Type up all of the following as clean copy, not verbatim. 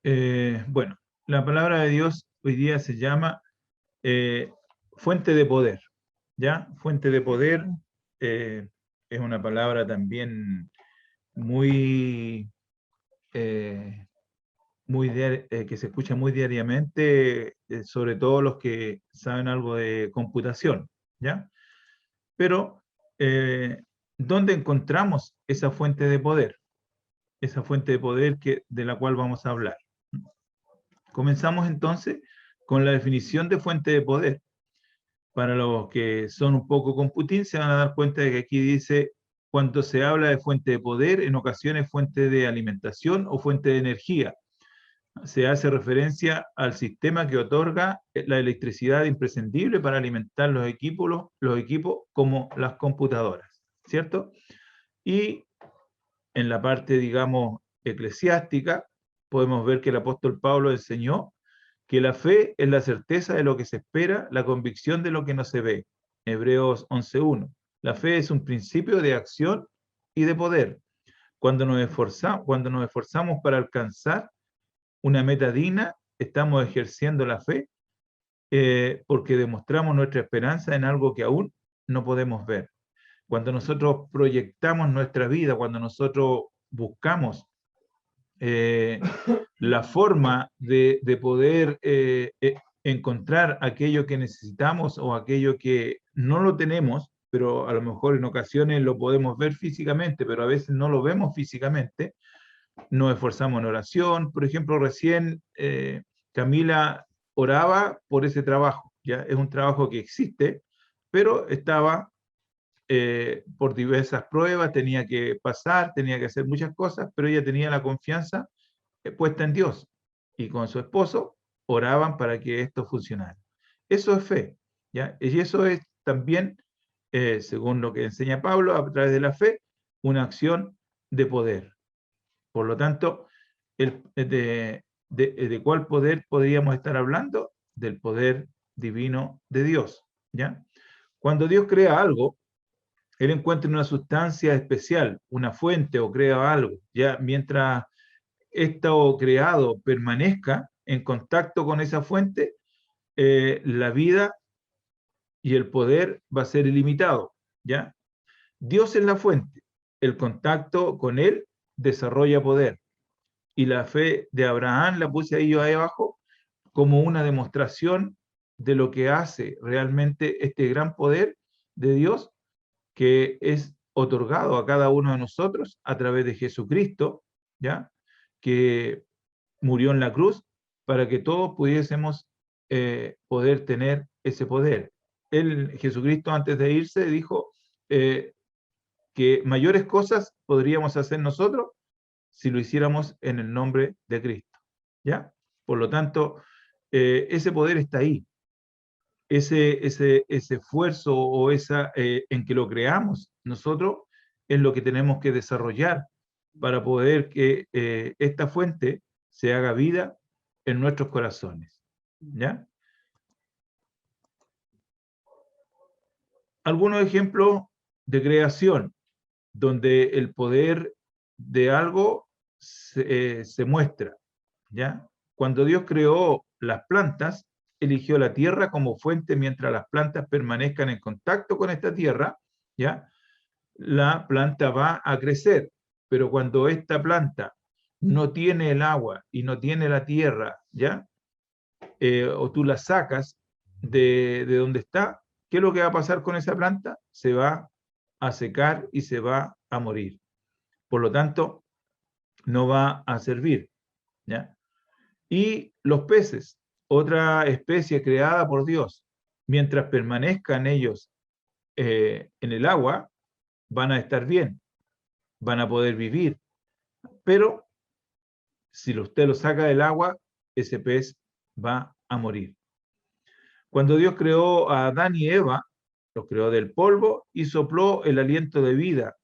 Bueno, la palabra de Dios hoy día se llama eh, fuente de poder, ¿ya? Fuente de poder eh, es una palabra también muy, eh, que se escucha muy diariamente, sobre todo los que saben algo de computación, ¿ya? Pero, ¿dónde encontramos esa fuente de poder? Esa fuente de poder de la cual vamos a hablar. Comenzamos entonces con la definición de fuente de poder. Para los que son un poco computín, se van a dar cuenta de que aquí dice, cuando se habla de fuente de poder, en ocasiones fuente de alimentación o fuente de energía. Se hace referencia al sistema que otorga la electricidad imprescindible para alimentar los equipos como las computadoras, ¿cierto? Y en la parte, digamos, eclesiástica, podemos ver que el apóstol Pablo enseñó que la fe es la certeza de lo que se espera, la convicción de lo que no se ve. Hebreos 11:1. La fe es un principio de acción y de poder. Cuando nos esforzamos para alcanzar una meta digna, estamos ejerciendo la fe porque demostramos nuestra esperanza en algo que aún no podemos ver. Cuando nosotros proyectamos nuestra vida, cuando nosotros buscamos eh, la forma de poder encontrar aquello que necesitamos o aquello que no lo tenemos, pero a lo mejor en ocasiones lo podemos ver físicamente, pero a veces no lo vemos físicamente, nos esforzamos en oración. Por ejemplo, recién Camila oraba por ese trabajo, ¿ya? Es un trabajo que existe, pero estaba por diversas pruebas, tenía que pasar, tenía que hacer muchas cosas, pero ella tenía la confianza puesta en Dios y con su esposo oraban para que esto funcionara. Eso es fe, ¿ya? Y eso es también, según lo que enseña Pablo, a través de la fe, una acción de poder. Por lo tanto, ¿de cuál poder podríamos estar hablando? Del poder divino de Dios, ¿ya? Cuando Dios crea algo, Él encuentra una sustancia especial, una fuente o crea algo, ¿ya? Mientras esto creado permanezca en contacto con esa fuente, la vida y el poder va a ser ilimitado, ¿ya? Dios es la fuente, el contacto con Él desarrolla poder. Y la fe de Abraham la puse ahí yo ahí abajo como una demostración de lo que hace realmente este gran poder de Dios que es otorgado a cada uno de nosotros a través de Jesucristo, ¿ya? Que murió en la cruz para que todos pudiésemos poder tener ese poder. Jesucristo, antes de irse, dijo eh, que mayores cosas podríamos hacer nosotros si lo hiciéramos en el nombre de Cristo. ¿Ya? Por lo tanto, ese poder está ahí. Ese esfuerzo o en que lo creamos nosotros es lo que tenemos que desarrollar para poder que esta fuente se haga vida en nuestros corazones. ¿Ya? Algunos ejemplos de creación donde el poder de algo se muestra. ¿Ya? Cuando Dios creó las plantas, eligió la tierra como fuente mientras las plantas permanezcan en contacto con esta tierra, ¿ya? La planta va a crecer, pero cuando esta planta no tiene el agua y no tiene la tierra, ¿ya? O tú la sacas de donde está, ¿qué es lo que va a pasar con esa planta? Se va a secar y se va a morir. Por lo tanto, no va a servir, ¿ya? Y los peces, otra especie creada por Dios, mientras permanezcan ellos en el agua, van a estar bien, van a poder vivir. Pero si usted lo saca del agua, ese pez va a morir. Cuando Dios creó a Adán y Eva, los creó del polvo y sopló el aliento de vida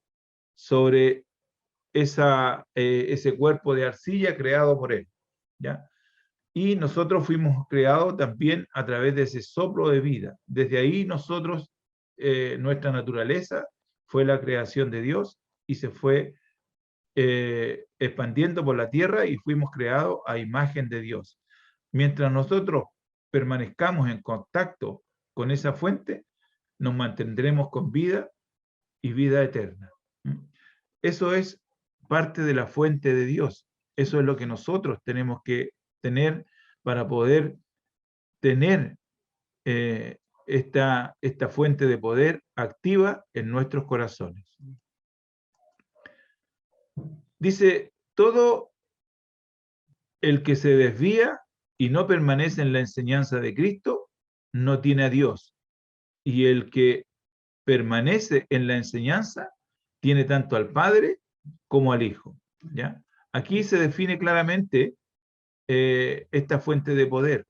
sobre ese cuerpo de arcilla creado por él, ¿ya? Y nosotros fuimos creados también a través de ese soplo de vida. Desde ahí nosotros, nuestra naturaleza fue la creación de Dios y se fue expandiendo por la tierra y fuimos creados a imagen de Dios. Mientras nosotros permanezcamos en contacto con esa fuente, nos mantendremos con vida y vida eterna. Eso es parte de la fuente de Dios. Eso es lo que nosotros tenemos que tener para poder tener esta fuente de poder activa en nuestros corazones. Dice, todo el que se desvía y no permanece en la enseñanza de Cristo, no tiene a Dios. Y el que permanece en la enseñanza, tiene tanto al Padre como al Hijo. ¿Ya? Aquí se define claramente esta fuente de poder.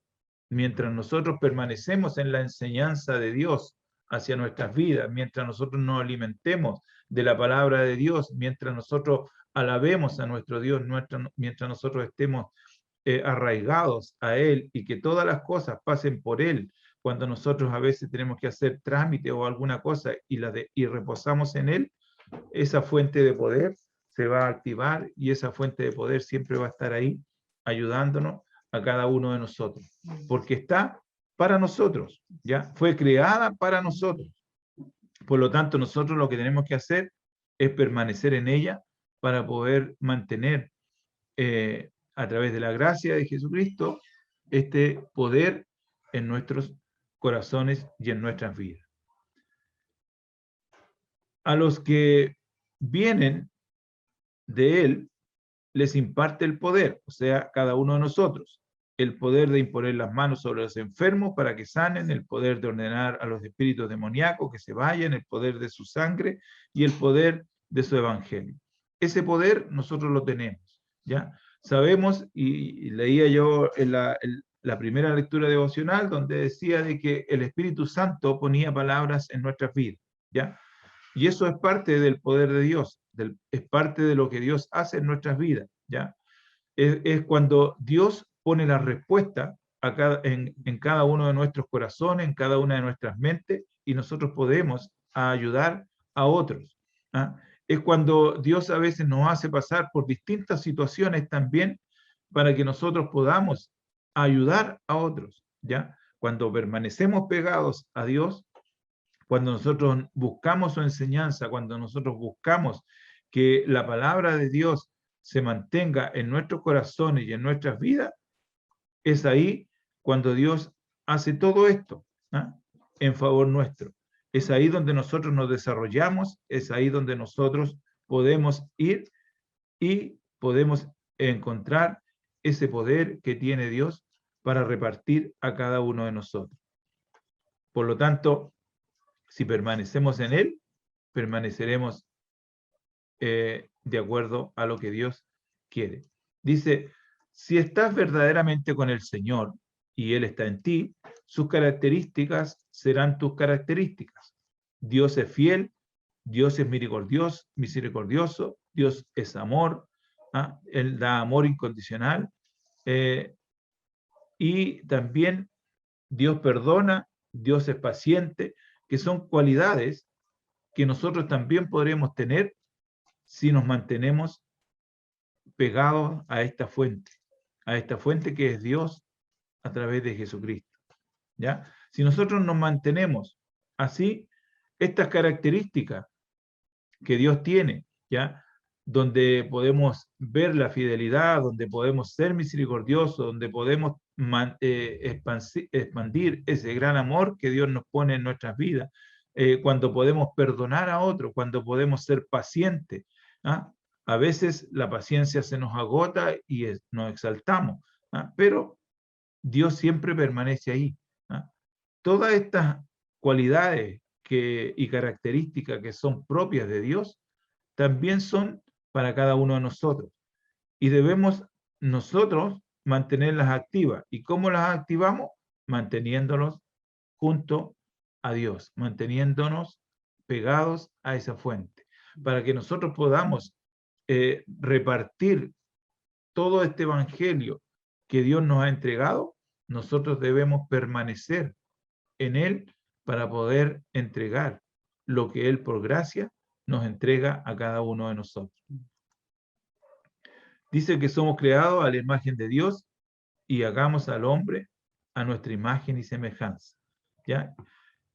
Mientras nosotros permanecemos en la enseñanza de Dios hacia nuestras vidas, mientras nosotros nos alimentemos de la palabra de Dios, mientras nosotros alabemos a nuestro Dios, mientras nosotros estemos arraigados a Él y que todas las cosas pasen por Él, cuando nosotros a veces tenemos que hacer trámite o alguna cosa y reposamos en Él, esa fuente de poder se va a activar y esa fuente de poder siempre va a estar ahí ayudándonos a cada uno de nosotros, porque está para nosotros, ¿ya? Fue creada para nosotros. Por lo tanto, nosotros lo que tenemos que hacer es permanecer en ella para poder mantener a través de la gracia de Jesucristo este poder en nuestros corazones y en nuestras vidas. A los que vienen de Él, les imparte el poder, o sea, cada uno de nosotros, el poder de imponer las manos sobre los enfermos para que sanen, el poder de ordenar a los espíritus demoníacos que se vayan, el poder de su sangre y el poder de su evangelio. Ese poder nosotros lo tenemos, ¿ya? Sabemos, y leía yo en la primera lectura devocional, donde decía de que el Espíritu Santo ponía palabras en nuestras vidas, ¿ya? Y eso es parte del poder de Dios, es parte de lo que Dios hace en nuestras vidas, ¿ya? Es cuando Dios pone la respuesta en cada uno de nuestros corazones, en cada una de nuestras mentes, y nosotros podemos ayudar a otros. ¿Ah? Es cuando Dios a veces nos hace pasar por distintas situaciones también para que nosotros podamos ayudar a otros, ¿ya? Cuando permanecemos pegados a Dios, cuando nosotros buscamos su enseñanza, cuando nosotros buscamos que la palabra de Dios se mantenga en nuestros corazones y en nuestras vidas, es ahí cuando Dios hace todo esto, ¿ah? En favor nuestro. Es ahí donde nosotros nos desarrollamos, es ahí donde nosotros podemos ir y podemos encontrar ese poder que tiene Dios para repartir a cada uno de nosotros. Por lo tanto, si permanecemos en Él, permaneceremos de acuerdo a lo que Dios quiere. Dice, si estás verdaderamente con el Señor y Él está en ti, sus características serán tus características. Dios es fiel, Dios es misericordioso, Dios es amor, ¿ah? Él da amor incondicional, y también Dios perdona, Dios es paciente, que son cualidades que nosotros también podremos tener si nos mantenemos pegados a esta fuente que es Dios a través de Jesucristo. ¿Ya? Si nosotros nos mantenemos así, estas características que Dios tiene, ¿ya? Donde podemos ver la fidelidad, donde podemos ser misericordiosos, donde podemos expandir ese gran amor que Dios nos pone en nuestras vidas, cuando podemos perdonar a otros, cuando podemos ser pacientes. ¿Ah? A veces la paciencia se nos agota y nos exaltamos, ¿ah? Pero Dios siempre permanece ahí. ¿Ah? Todas estas cualidades y características que son propias de Dios también son para cada uno de nosotros. Y debemos nosotros mantenerlas activas. ¿Y cómo las activamos? Manteniéndonos junto a Dios, manteniéndonos pegados a esa fuente, para que nosotros podamos repartir todo este evangelio que Dios nos ha entregado. Nosotros debemos permanecer en Él para poder entregar lo que Él por gracia nos entrega a cada uno de nosotros. Dice que somos creados a la imagen de Dios y hagamos al hombre a nuestra imagen y semejanza. ¿Ya?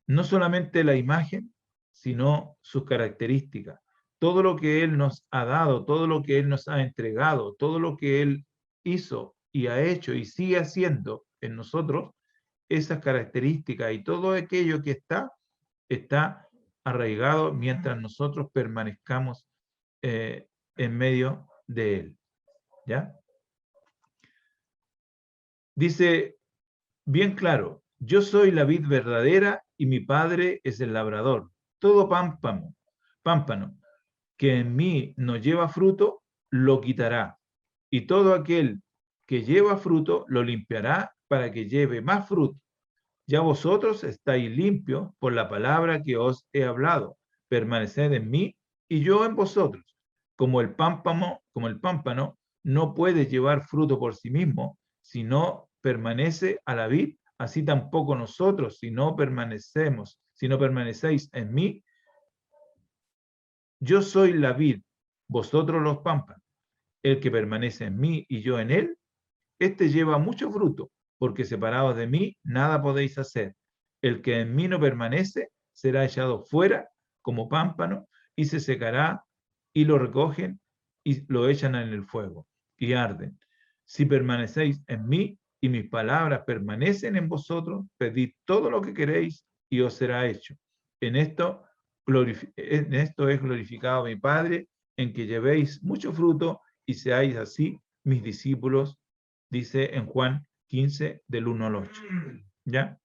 No solamente la imagen, sino sus características. Todo lo que Él nos ha dado, todo lo que Él nos ha entregado, todo lo que Él hizo y ha hecho y sigue haciendo en nosotros, esas características y todo aquello que está arraigado mientras nosotros permanezcamos en medio de Él. ¿Ya? Dice bien claro, yo soy la vid verdadera y mi padre es el labrador. Todo pámpano que en mí no lleva fruto, lo quitará. Y todo aquel que lleva fruto, lo limpiará para que lleve más fruto. Ya vosotros estáis limpios por la palabra que os he hablado. Permaneced en mí y yo en vosotros. Como el pámpano no puede llevar fruto por sí mismo, si no permanece a la vid, así tampoco nosotros, si no permanecéis en mí. Yo soy la vid, vosotros los pámpanos. El que permanece en mí y yo en él, este lleva mucho fruto, porque separados de mí nada podéis hacer. El que en mí no permanece será echado fuera como pámpano y se secará, y lo recogen y lo echan en el fuego y arden. Si permanecéis en mí y mis palabras permanecen en vosotros, pedid todo lo que queréis y os será hecho. En esto es glorificado mi Padre, en que llevéis mucho fruto y seáis así mis discípulos, dice en Juan 15, del 1 al 8. ¿Ya?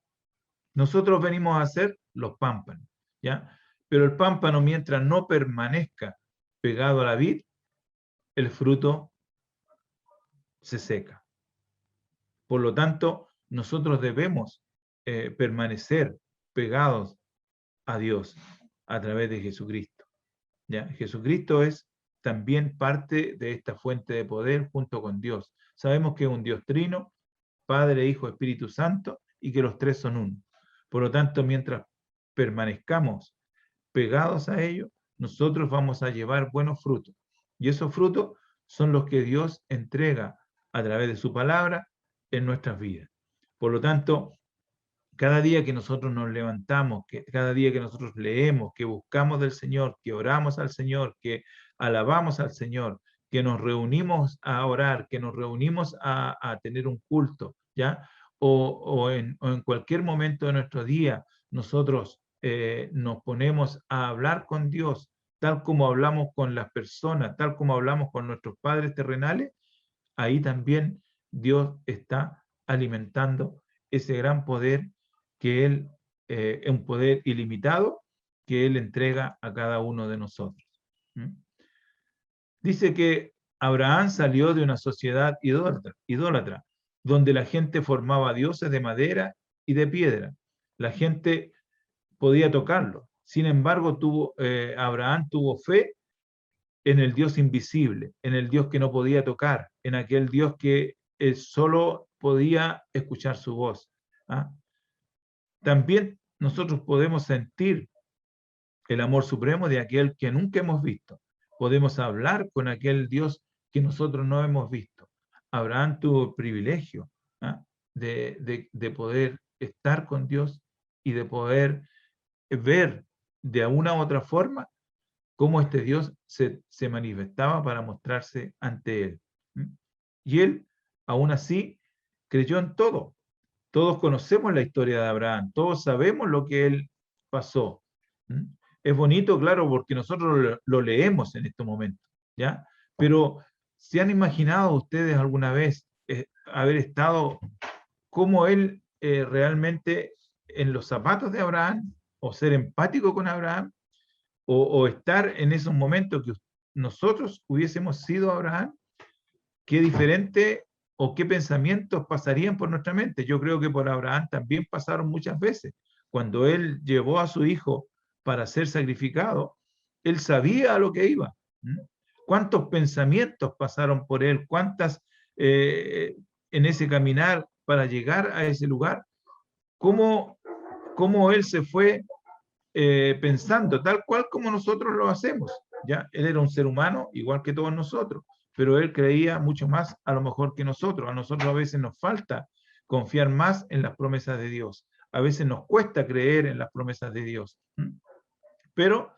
Nosotros venimos a ser los pámpanos, ¿ya? Pero el pámpano, mientras no permanezca pegado a la vid, el fruto se seca. Por lo tanto, nosotros debemos permanecer pegados a Dios a través de Jesucristo. ¿Ya? Jesucristo es también parte de esta fuente de poder junto con Dios. Sabemos que es un Dios trino, Padre, Hijo, Espíritu Santo, y que los tres son uno. Por lo tanto, mientras permanezcamos pegados a ello, nosotros vamos a llevar buenos frutos. Y esos frutos son los que Dios entrega a través de su palabra en nuestras vidas. Por lo tanto, cada día que nosotros nos levantamos, cada día que nosotros leemos, que buscamos del Señor, que oramos al Señor, que alabamos al Señor, que nos reunimos a orar, que nos reunimos a tener un culto, ¿ya? O en cualquier momento de nuestro día, nosotros nos ponemos a hablar con Dios, tal como hablamos con las personas, tal como hablamos con nuestros padres terrenales, ahí también Dios está alimentando ese gran poder que Él, un poder ilimitado, que Él entrega a cada uno de nosotros. Dice que Abraham salió de una sociedad idólatra, donde la gente formaba dioses de madera y de piedra. La gente podía tocarlo. Sin embargo, Abraham tuvo fe en el Dios invisible, en el Dios que no podía tocar, en aquel Dios que solo podía escuchar su voz. ¿Ah? También nosotros podemos sentir el amor supremo de aquel que nunca hemos visto. Podemos hablar con aquel Dios que nosotros no hemos visto. Abraham tuvo el privilegio de poder estar con Dios y de poder ver de una u otra forma cómo este Dios se manifestaba para mostrarse ante él. Y él, aún así, creyó en todo. Todos conocemos la historia de Abraham, todos sabemos lo que él pasó. Es bonito, claro, porque nosotros lo leemos en estos momentos, ¿ya? Pero, ¿se han imaginado ustedes alguna vez haber estado como él realmente en los zapatos de Abraham, o ser empático con Abraham, o estar en esos momentos que nosotros hubiésemos sido Abraham? ¿Qué diferente o qué pensamientos pasarían por nuestra mente? Yo creo que por Abraham también pasaron muchas veces. Cuando él llevó a su hijo para ser sacrificado, él sabía a lo que iba. ¿Cuántos pensamientos pasaron por él? ¿Cuántas en ese caminar para llegar a ese lugar? ¿Cómo él se fue pensando, tal cual como nosotros lo hacemos? ¿Ya? Él era un ser humano igual que todos nosotros, pero él creía mucho más a lo mejor que nosotros. A nosotros a veces nos falta confiar más en las promesas de Dios. A veces nos cuesta creer en las promesas de Dios. Pero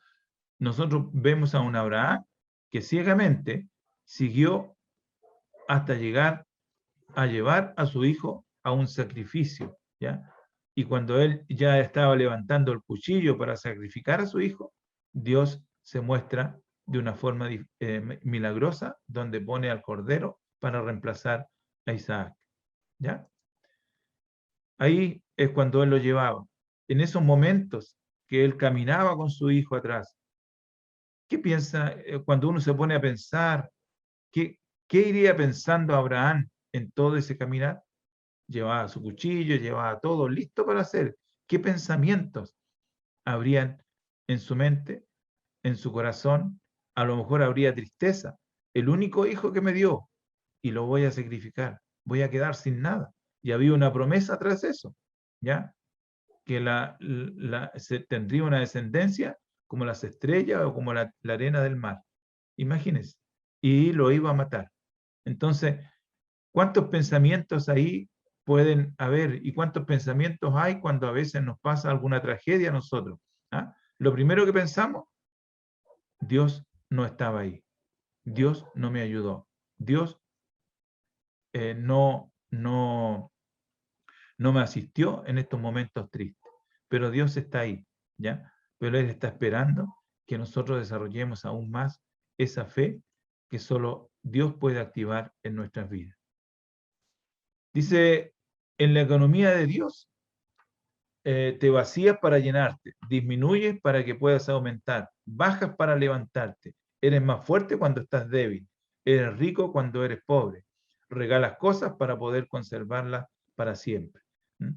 nosotros vemos a un Abraham que ciegamente siguió hasta llegar a llevar a su hijo a un sacrificio, ¿ya? Y cuando él ya estaba levantando el cuchillo para sacrificar a su hijo, Dios se muestra de una forma milagrosa, donde pone al cordero para reemplazar a Isaac, ¿ya? Ahí es cuando él lo llevaba. En esos momentos que él caminaba con su hijo atrás, ¿qué piensa cuando uno se pone a pensar? ¿Qué iría pensando Abraham en todo ese caminar? Llevaba su cuchillo, llevaba todo listo para hacer. ¿Qué pensamientos habrían en su mente, en su corazón? A lo mejor habría tristeza. El único hijo que me dio y lo voy a sacrificar. Voy a quedar sin nada. Y había una promesa tras eso, ¿ya? Que tendría una descendencia como las estrellas o como la arena del mar. Imagínense. Y lo iba a matar. Entonces, ¿cuántos pensamientos ahí pueden haber y cuántos pensamientos hay cuando a veces nos pasa alguna tragedia a nosotros? ¿Ah? Lo primero que pensamos, Dios no estaba ahí, Dios no me ayudó, Dios no me asistió en estos momentos tristes, pero Dios está ahí, ¿ya? Pero Él está esperando que nosotros desarrollemos aún más esa fe que solo Dios puede activar en nuestras vidas. Dice, en la economía de Dios, te vacías para llenarte, disminuyes para que puedas aumentar, bajas para levantarte, eres más fuerte cuando estás débil, eres rico cuando eres pobre, regalas cosas para poder conservarlas para siempre. ¿Mm?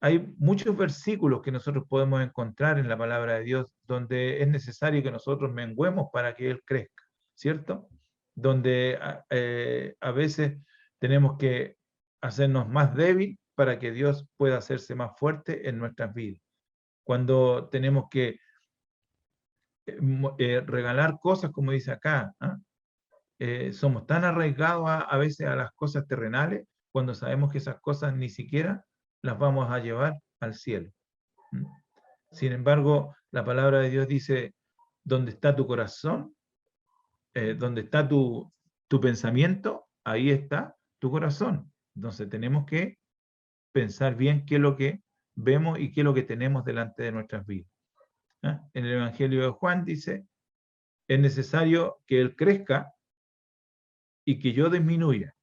Hay muchos versículos que nosotros podemos encontrar en la palabra de Dios donde es necesario que nosotros menguemos para que Él crezca, ¿cierto? Donde a veces tenemos que hacernos más débil para que Dios pueda hacerse más fuerte en nuestras vidas. Cuando tenemos que regalar cosas, como dice acá, somos tan arraigados a veces a las cosas terrenales, cuando sabemos que esas cosas ni siquiera las vamos a llevar al cielo. Sin embargo, la palabra de Dios dice, donde está tu corazón, donde está tu pensamiento, ahí está tu corazón. Entonces tenemos que pensar bien qué es lo que vemos y qué es lo que tenemos delante de nuestras vidas. En el Evangelio de Juan dice, es necesario que Él crezca y que yo disminuya.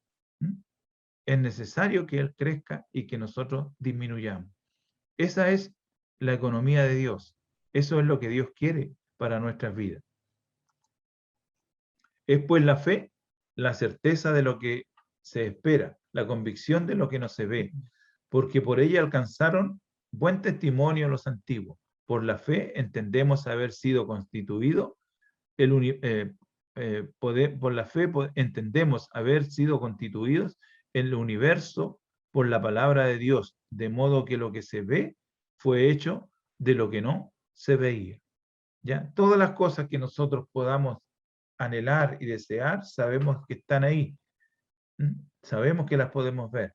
Es necesario que Él crezca y que nosotros disminuyamos. Esa es la economía de Dios. Eso es lo que Dios quiere para nuestras vidas. Es pues la fe, la certeza de lo que se espera, la convicción de lo que no se ve, porque por ella alcanzaron buen testimonio los antiguos. Por la fe entendemos haber sido constituido por la fe entendemos haber sido constituidos en el universo por la palabra de Dios, de modo que lo que se ve fue hecho de lo que no se veía. ¿Ya? Todas las cosas que nosotros podamos anhelar y desear, sabemos que están ahí. Sabemos que las podemos ver.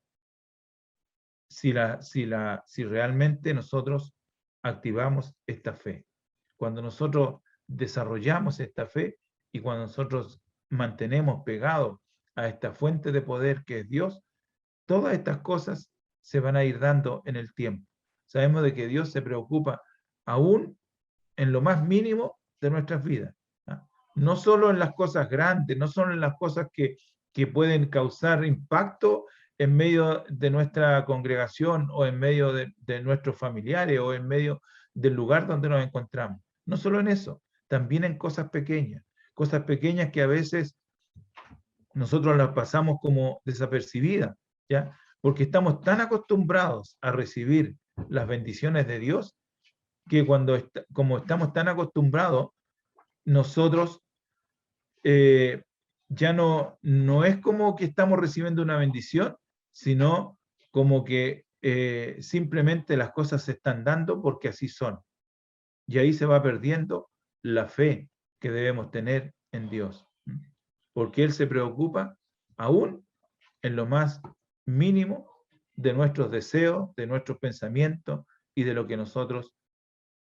Si realmente nosotros activamos esta fe. Cuando nosotros desarrollamos esta fe y cuando nosotros mantenemos pegados a esta fuente de poder que es Dios, todas estas cosas se van a ir dando en el tiempo. Sabemos de que Dios se preocupa aún en lo más mínimo de nuestras vidas. No solo en las cosas grandes, no solo en las cosas que pueden causar impacto en medio de nuestra congregación o en medio de nuestros familiares o en medio del lugar donde nos encontramos. No solo en eso, también en cosas pequeñas que a veces nosotros las pasamos como desapercibidas, ¿ya? Porque estamos tan acostumbrados a recibir las bendiciones de Dios que como estamos tan acostumbrados, nosotros ya no es como que estamos recibiendo una bendición, sino como que simplemente las cosas se están dando porque así son. Y ahí se va perdiendo la fe que debemos tener en Dios. porque Él se preocupa aún en lo más mínimo de nuestros deseos, de nuestros pensamientos y de lo que nosotros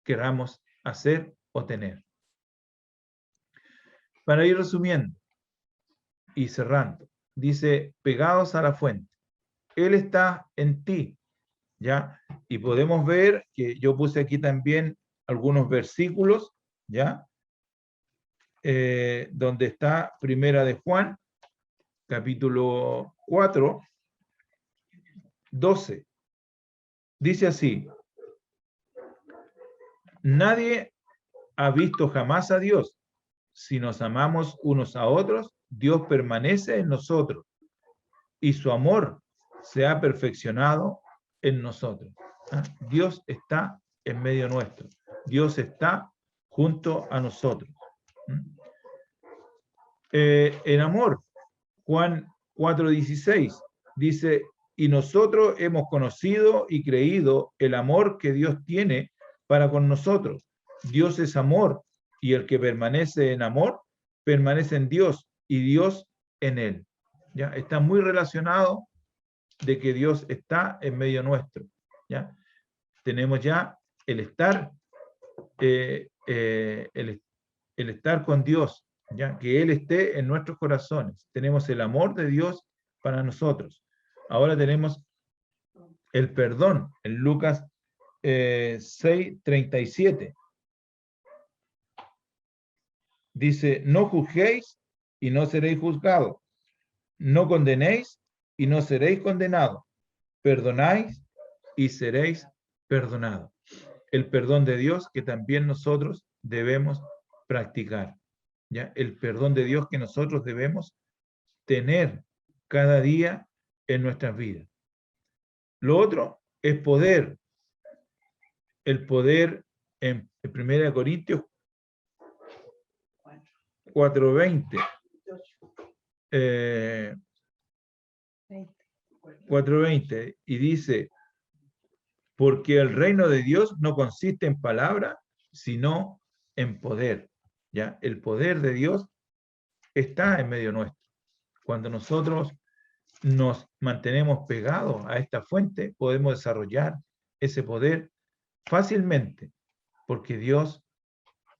queramos hacer o tener. Para ir resumiendo y cerrando, dice, pegados a la fuente. Él está en ti, ¿ya? Y podemos ver que yo puse aquí también algunos versículos, ¿ya? Donde está Primera de Juan, capítulo 4, 12. Dice así, nadie ha visto jamás a Dios. Si nos amamos unos a otros, Dios permanece en nosotros y su amor se ha perfeccionado en nosotros. Dios está en medio nuestro. Dios está junto a nosotros. En amor, Juan 4:16 dice, y nosotros hemos conocido y creído el amor que Dios tiene para con nosotros. Dios es amor, y el que permanece en amor, permanece en Dios, y Dios en él. ¿Ya? Está muy relacionado de que Dios está en medio nuestro. ¿Ya? Tenemos ya el estar, el estar con Dios, ¿ya? Que Él esté en nuestros corazones. Tenemos el amor de Dios para nosotros. Ahora tenemos el perdón en Lucas 6:37. Dice, no juzguéis y no seréis juzgados. No condenéis y no seréis condenados. Perdonáis y seréis perdonados. El perdón de Dios que también nosotros debemos practicar. ¿Ya? El perdón de Dios que nosotros debemos tener cada día en nuestras vidas. Lo otro es poder. El poder en 1 Corintios 4:20. 4:20. Y dice, porque el reino de Dios no consiste en palabra, sino en poder. ¿Ya? El poder de Dios está en medio nuestro. Cuando nosotros nos mantenemos pegados a esta fuente, podemos desarrollar ese poder fácilmente, porque Dios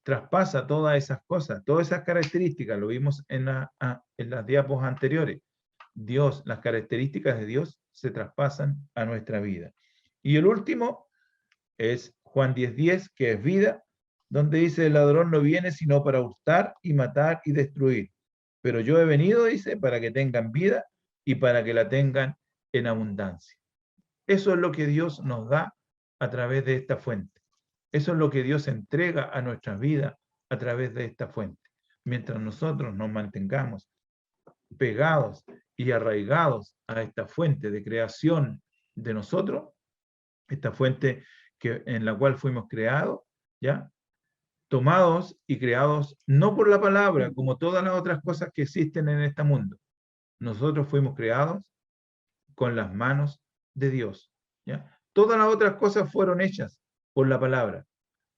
traspasa todas esas cosas, todas esas características, lo vimos en las diapos anteriores. Dios, las características de Dios se traspasan a nuestra vida. Y el último es Juan 10:10, que es vida, donde dice, el ladrón no viene sino para hurtar y matar y destruir. Pero yo he venido, dice, para que tengan vida y para que la tengan en abundancia. Eso es lo que Dios nos da a través de esta fuente. Eso es lo que Dios entrega a nuestras vidas a través de esta fuente. Mientras nosotros nos mantengamos pegados y arraigados a esta fuente de creación de nosotros, esta fuente en la cual fuimos creados, ¿ya? Tomados y creados no por la palabra, como todas las otras cosas que existen en este mundo. Nosotros fuimos creados con las manos de Dios, ¿ya? Todas las otras cosas fueron hechas por la palabra,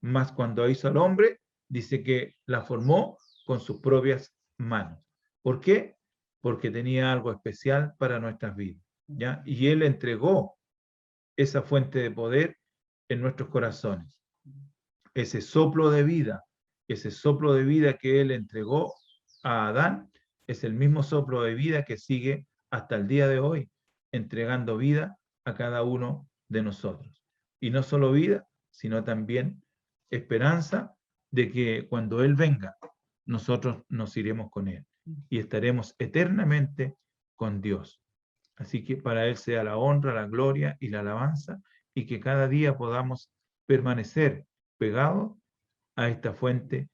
mas cuando hizo al hombre, dice que la formó con sus propias manos. ¿Por qué? Porque tenía algo especial para nuestras vidas, ¿ya? Y Él entregó esa fuente de poder en nuestros corazones. Ese soplo de vida que Él entregó a Adán, es el mismo soplo de vida que sigue hasta el día de hoy, entregando vida a cada uno de nosotros. Y no solo vida, sino también esperanza de que cuando Él venga, nosotros nos iremos con Él y estaremos eternamente con Dios. Así que para Él sea la honra, la gloria y la alabanza, y que cada día podamos permanecer pegados a esta fuente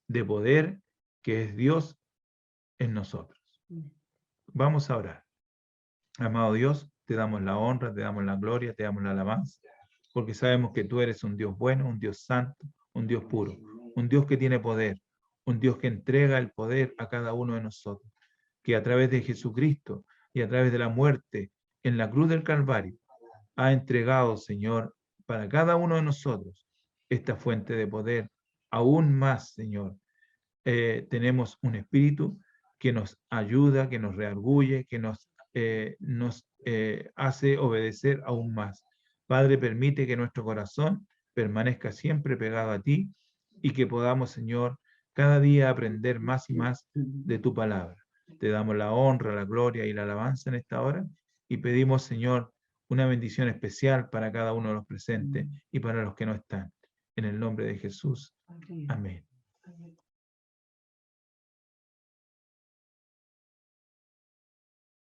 de poder que es Dios en nosotros. Vamos a orar. Amado Dios, te damos la honra, te damos la gloria, te damos la alabanza, porque sabemos que tú eres un Dios bueno, un Dios santo, un Dios puro, un Dios que tiene poder, un Dios que entrega el poder a cada uno de nosotros, que a través de Jesucristo y a través de la muerte en la cruz del Calvario, ha entregado, Señor, para cada uno de nosotros esta fuente de poder. Aún más, Señor, tenemos un espíritu que nos ayuda, que nos reargulle, que nos hace obedecer aún más. Padre, permite que nuestro corazón permanezca siempre pegado a ti y que podamos, Señor, cada día aprender más y más de tu palabra. Te damos la honra, la gloria y la alabanza en esta hora y pedimos, Señor, una bendición especial para cada uno de los presentes y para los que no están. En el nombre de Jesús. Amén.